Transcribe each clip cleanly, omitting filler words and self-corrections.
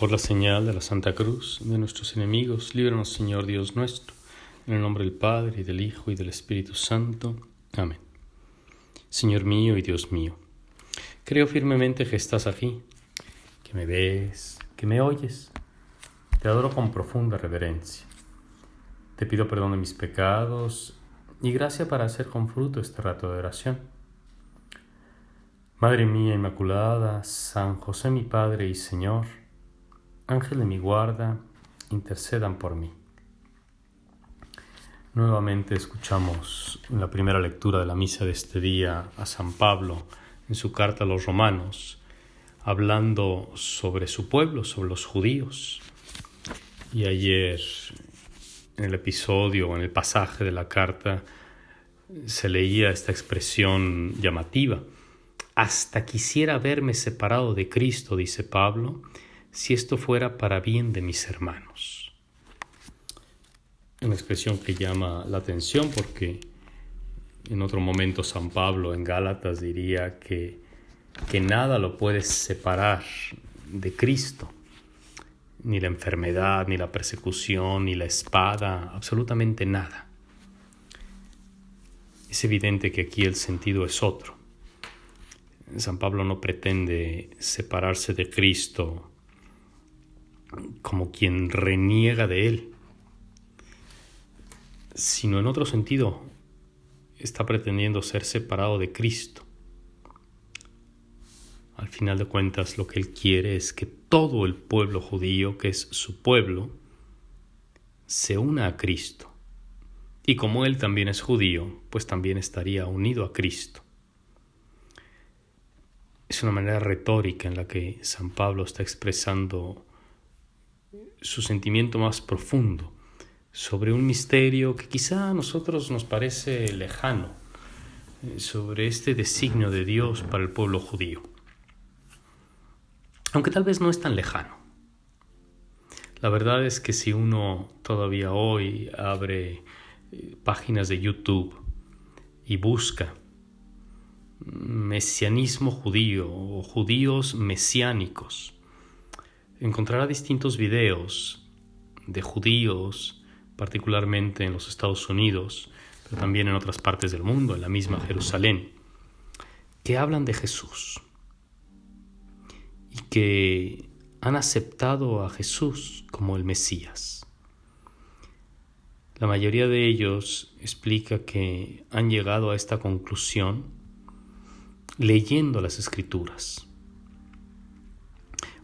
Por la señal de la Santa Cruz de nuestros enemigos, líbranos, Señor Dios nuestro, en el nombre del Padre, y del Hijo, y del Espíritu Santo. Amén. Señor mío y Dios mío, creo firmemente que estás aquí, que me ves, que me oyes. Te adoro con profunda reverencia. Te pido perdón de mis pecados y gracia para hacer con fruto este rato de oración. Madre mía Inmaculada, San José mi Padre y Señor, Ángel de mi guarda, intercedan por mí. Nuevamente escuchamos en la primera lectura de la misa de este día a San Pablo en su carta a los romanos, hablando sobre su pueblo, sobre los judíos. Y ayer, en el episodio, en el pasaje de la carta, se leía esta expresión llamativa. Hasta quisiera verme separado de Cristo, dice Pablo, si esto fuera para bien de mis hermanos. Una expresión que llama la atención porque en otro momento San Pablo en Gálatas diría que nada lo puede separar de Cristo, ni la enfermedad, ni la persecución, ni la espada, absolutamente nada. Es evidente que aquí el sentido es otro. San Pablo no pretende separarse de Cristo como quien reniega de Él, sino en otro sentido está pretendiendo ser separado de Cristo. Al final de cuentas, lo que Él quiere es que todo el pueblo judío, que es su pueblo, se una a Cristo. Y como Él también es judío, pues también estaría unido a Cristo. Es una manera retórica en la que San Pablo está expresando su sentimiento más profundo sobre un misterio que quizá a nosotros nos parece lejano, sobre este designio de Dios para el pueblo judío. Aunque tal vez no es tan lejano. La verdad es que si uno todavía hoy abre páginas de YouTube y busca mesianismo judío o judíos mesiánicos, encontrará distintos videos de judíos, particularmente en los Estados Unidos, pero también en otras partes del mundo, en la misma Jerusalén, que hablan de Jesús y que han aceptado a Jesús como el Mesías. La mayoría de ellos explica que han llegado a esta conclusión leyendo las Escrituras.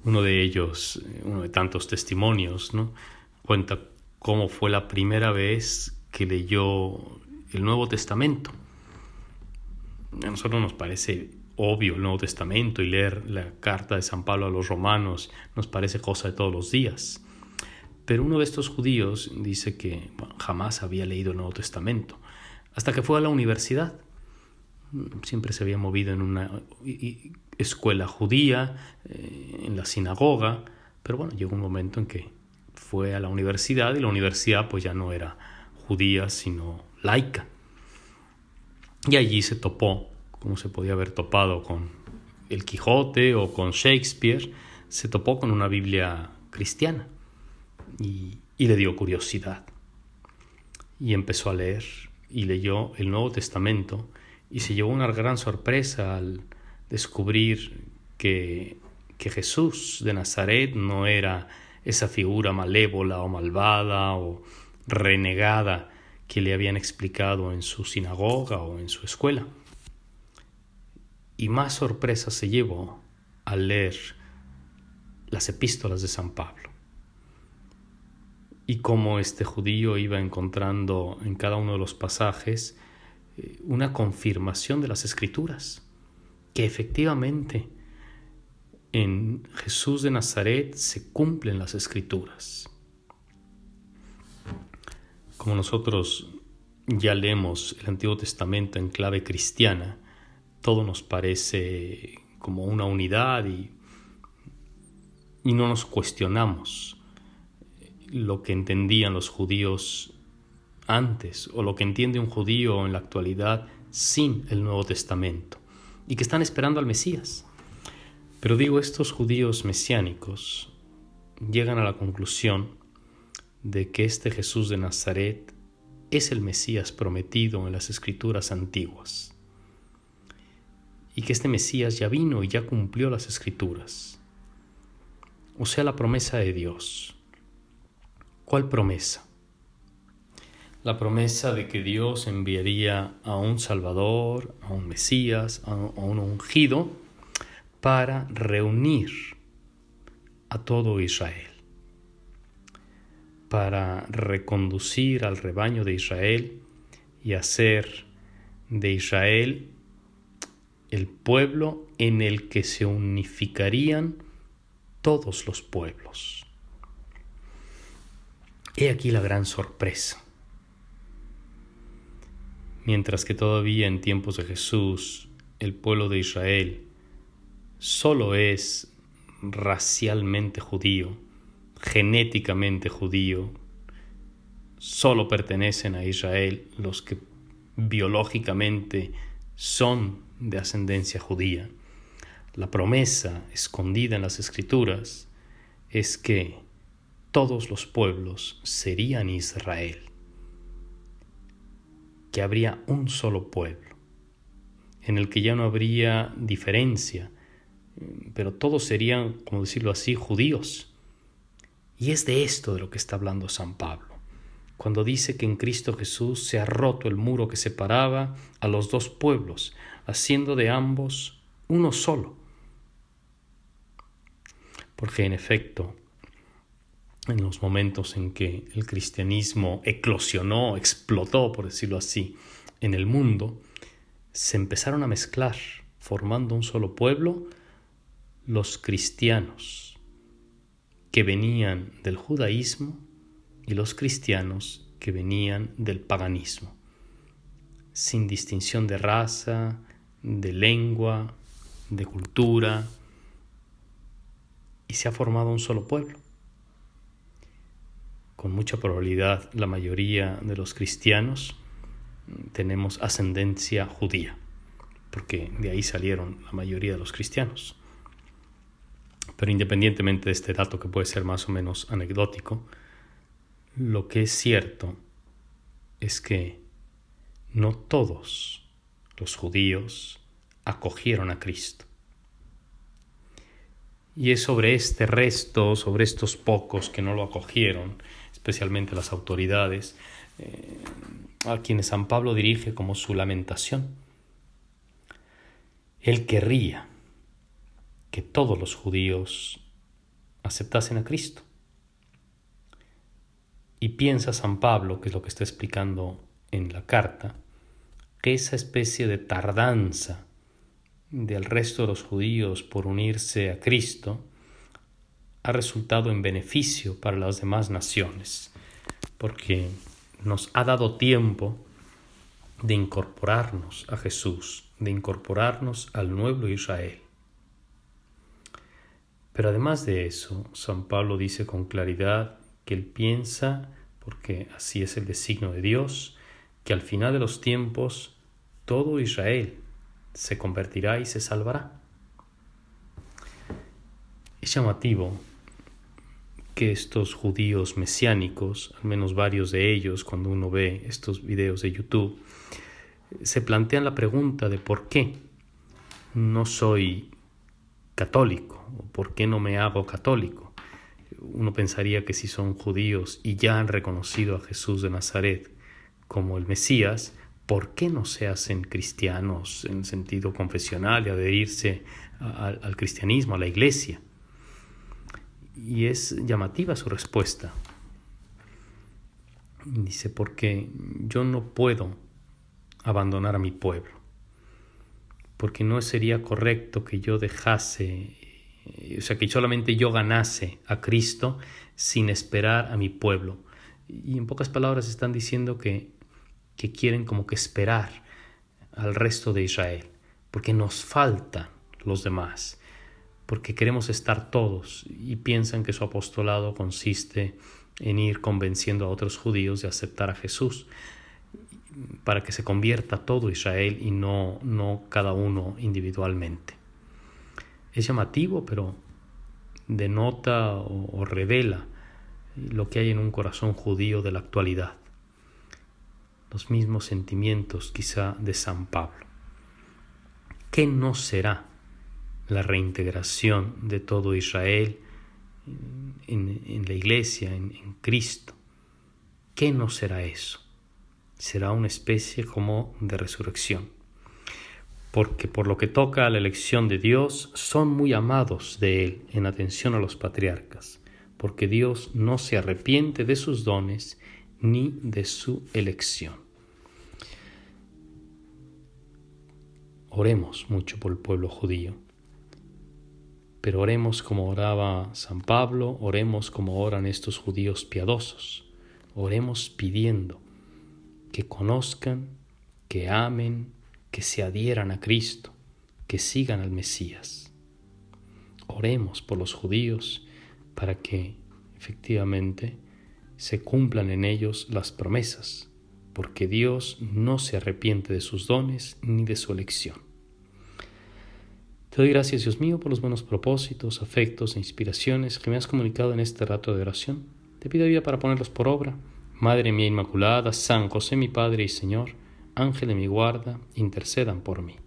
Uno de ellos, uno de tantos testimonios, cuenta cómo fue la primera vez que leyó el Nuevo Testamento. A nosotros nos parece obvio el Nuevo Testamento y leer la carta de San Pablo a los romanos nos parece cosa de todos los días. Pero uno de estos judíos dice que jamás había leído el Nuevo Testamento, hasta que fue a la universidad. Siempre se había movido en una escuela judía, en la sinagoga, pero bueno, llegó un momento en que fue a la universidad y la universidad pues ya no era judía sino laica. Y allí se topó, como se podía haber topado con el Quijote o con Shakespeare, se topó con una Biblia cristiana y le dio curiosidad. Y empezó a leer y leyó el Nuevo Testamento y se llevó una gran sorpresa al descubrir que Jesús de Nazaret no era esa figura malévola o malvada o renegada que le habían explicado en su sinagoga o en su escuela. Y más sorpresa se llevó al leer las epístolas de San Pablo y cómo este judío iba encontrando en cada uno de los pasajes una confirmación de las Escrituras, que efectivamente en Jesús de Nazaret se cumplen las Escrituras. Como nosotros ya leemos el Antiguo Testamento en clave cristiana, todo nos parece como una unidad y no nos cuestionamos lo que entendían los judíos antes o lo que entiende un judío en la actualidad sin el Nuevo Testamento y que están esperando al Mesías. Pero digo, estos judíos mesiánicos llegan a la conclusión de que este Jesús de Nazaret es el Mesías prometido en las Escrituras antiguas, y que este Mesías ya vino y ya cumplió las Escrituras, o sea, la promesa de Dios. ¿Cuál promesa? La promesa de que Dios enviaría a un Salvador, a un Mesías, a un ungido, para reunir a todo Israel, para reconducir al rebaño de Israel y hacer de Israel el pueblo en el que se unificarían todos los pueblos. He aquí la gran sorpresa. Mientras que todavía en tiempos de Jesús el pueblo de Israel solo es racialmente judío, genéticamente judío, solo pertenecen a Israel los que biológicamente son de ascendencia judía. La promesa escondida en las Escrituras es que todos los pueblos serían Israel, que habría un solo pueblo, en el que ya no habría diferencia, pero todos serían, como decirlo así, judíos. Y es de esto de lo que está hablando San Pablo, cuando dice que en Cristo Jesús se ha roto el muro que separaba a los dos pueblos, haciendo de ambos uno solo. Porque en efecto, en los momentos en que el cristianismo eclosionó, explotó, por decirlo así, en el mundo, se empezaron a mezclar, formando un solo pueblo, los cristianos que venían del judaísmo y los cristianos que venían del paganismo, sin distinción de raza, de lengua, de cultura, y se ha formado un solo pueblo. Con mucha probabilidad la mayoría de los cristianos tenemos ascendencia judía, porque de ahí salieron la mayoría de los cristianos. Pero independientemente de este dato que puede ser más o menos anecdótico, lo que es cierto es que no todos los judíos acogieron a Cristo. Y es sobre este resto, sobre estos pocos que no lo acogieron, especialmente las autoridades, a quienes San Pablo dirige como su lamentación. Él querría que todos los judíos aceptasen a Cristo. Y piensa San Pablo, que es lo que está explicando en la carta, que esa especie de tardanza del resto de los judíos por unirse a Cristo ha resultado en beneficio para las demás naciones, porque nos ha dado tiempo de incorporarnos a Jesús, de incorporarnos al nuevo Israel. Pero además de eso, San Pablo dice con claridad que él piensa, porque así es el designio de Dios, que al final de los tiempos todo Israel se convertirá y se salvará. Es llamativo que estos judíos mesiánicos, al menos varios de ellos, cuando uno ve estos videos de YouTube, se plantean la pregunta de por qué no soy católico, o por qué no me hago católico. Uno pensaría que si son judíos y ya han reconocido a Jesús de Nazaret como el Mesías, ¿por qué no se hacen cristianos en sentido confesional y adherirse al cristianismo, a la iglesia? Y es llamativa su respuesta. Dice, porque yo no puedo abandonar a mi pueblo, porque no sería correcto que yo dejase, o sea, que solamente yo ganase a Cristo sin esperar a mi pueblo. Y en pocas palabras están diciendo que quieren como que esperar al resto de Israel, porque nos faltan los demás, porque queremos estar todos, y piensan que su apostolado consiste en ir convenciendo a otros judíos de aceptar a Jesús, para que se convierta todo Israel y no cada uno individualmente. Es llamativo, pero denota o revela lo que hay en un corazón judío de la actualidad. Los mismos sentimientos quizá de San Pablo. ¿Qué no será la reintegración de todo Israel en la iglesia, en Cristo? ¿Qué no será eso? Será una especie como de resurrección. Porque por lo que toca a la elección de Dios, son muy amados de Él en atención a los patriarcas, porque Dios no se arrepiente de sus dones ni de su elección. Oremos mucho por el pueblo judío, pero oremos como oraba San Pablo, oremos como oran estos judíos piadosos, oremos pidiendo que conozcan, que amen, que se adhieran a Cristo, que sigan al Mesías. Oremos por los judíos para que efectivamente se cumplan en ellos las promesas, porque Dios no se arrepiente de sus dones ni de su elección. Te doy gracias, Dios mío, por los buenos propósitos, afectos e inspiraciones que me has comunicado en este rato de oración. Te pido ayuda para ponerlos por obra. Madre mía Inmaculada, San José mi Padre y Señor, Ángel de mi guarda, intercedan por mí.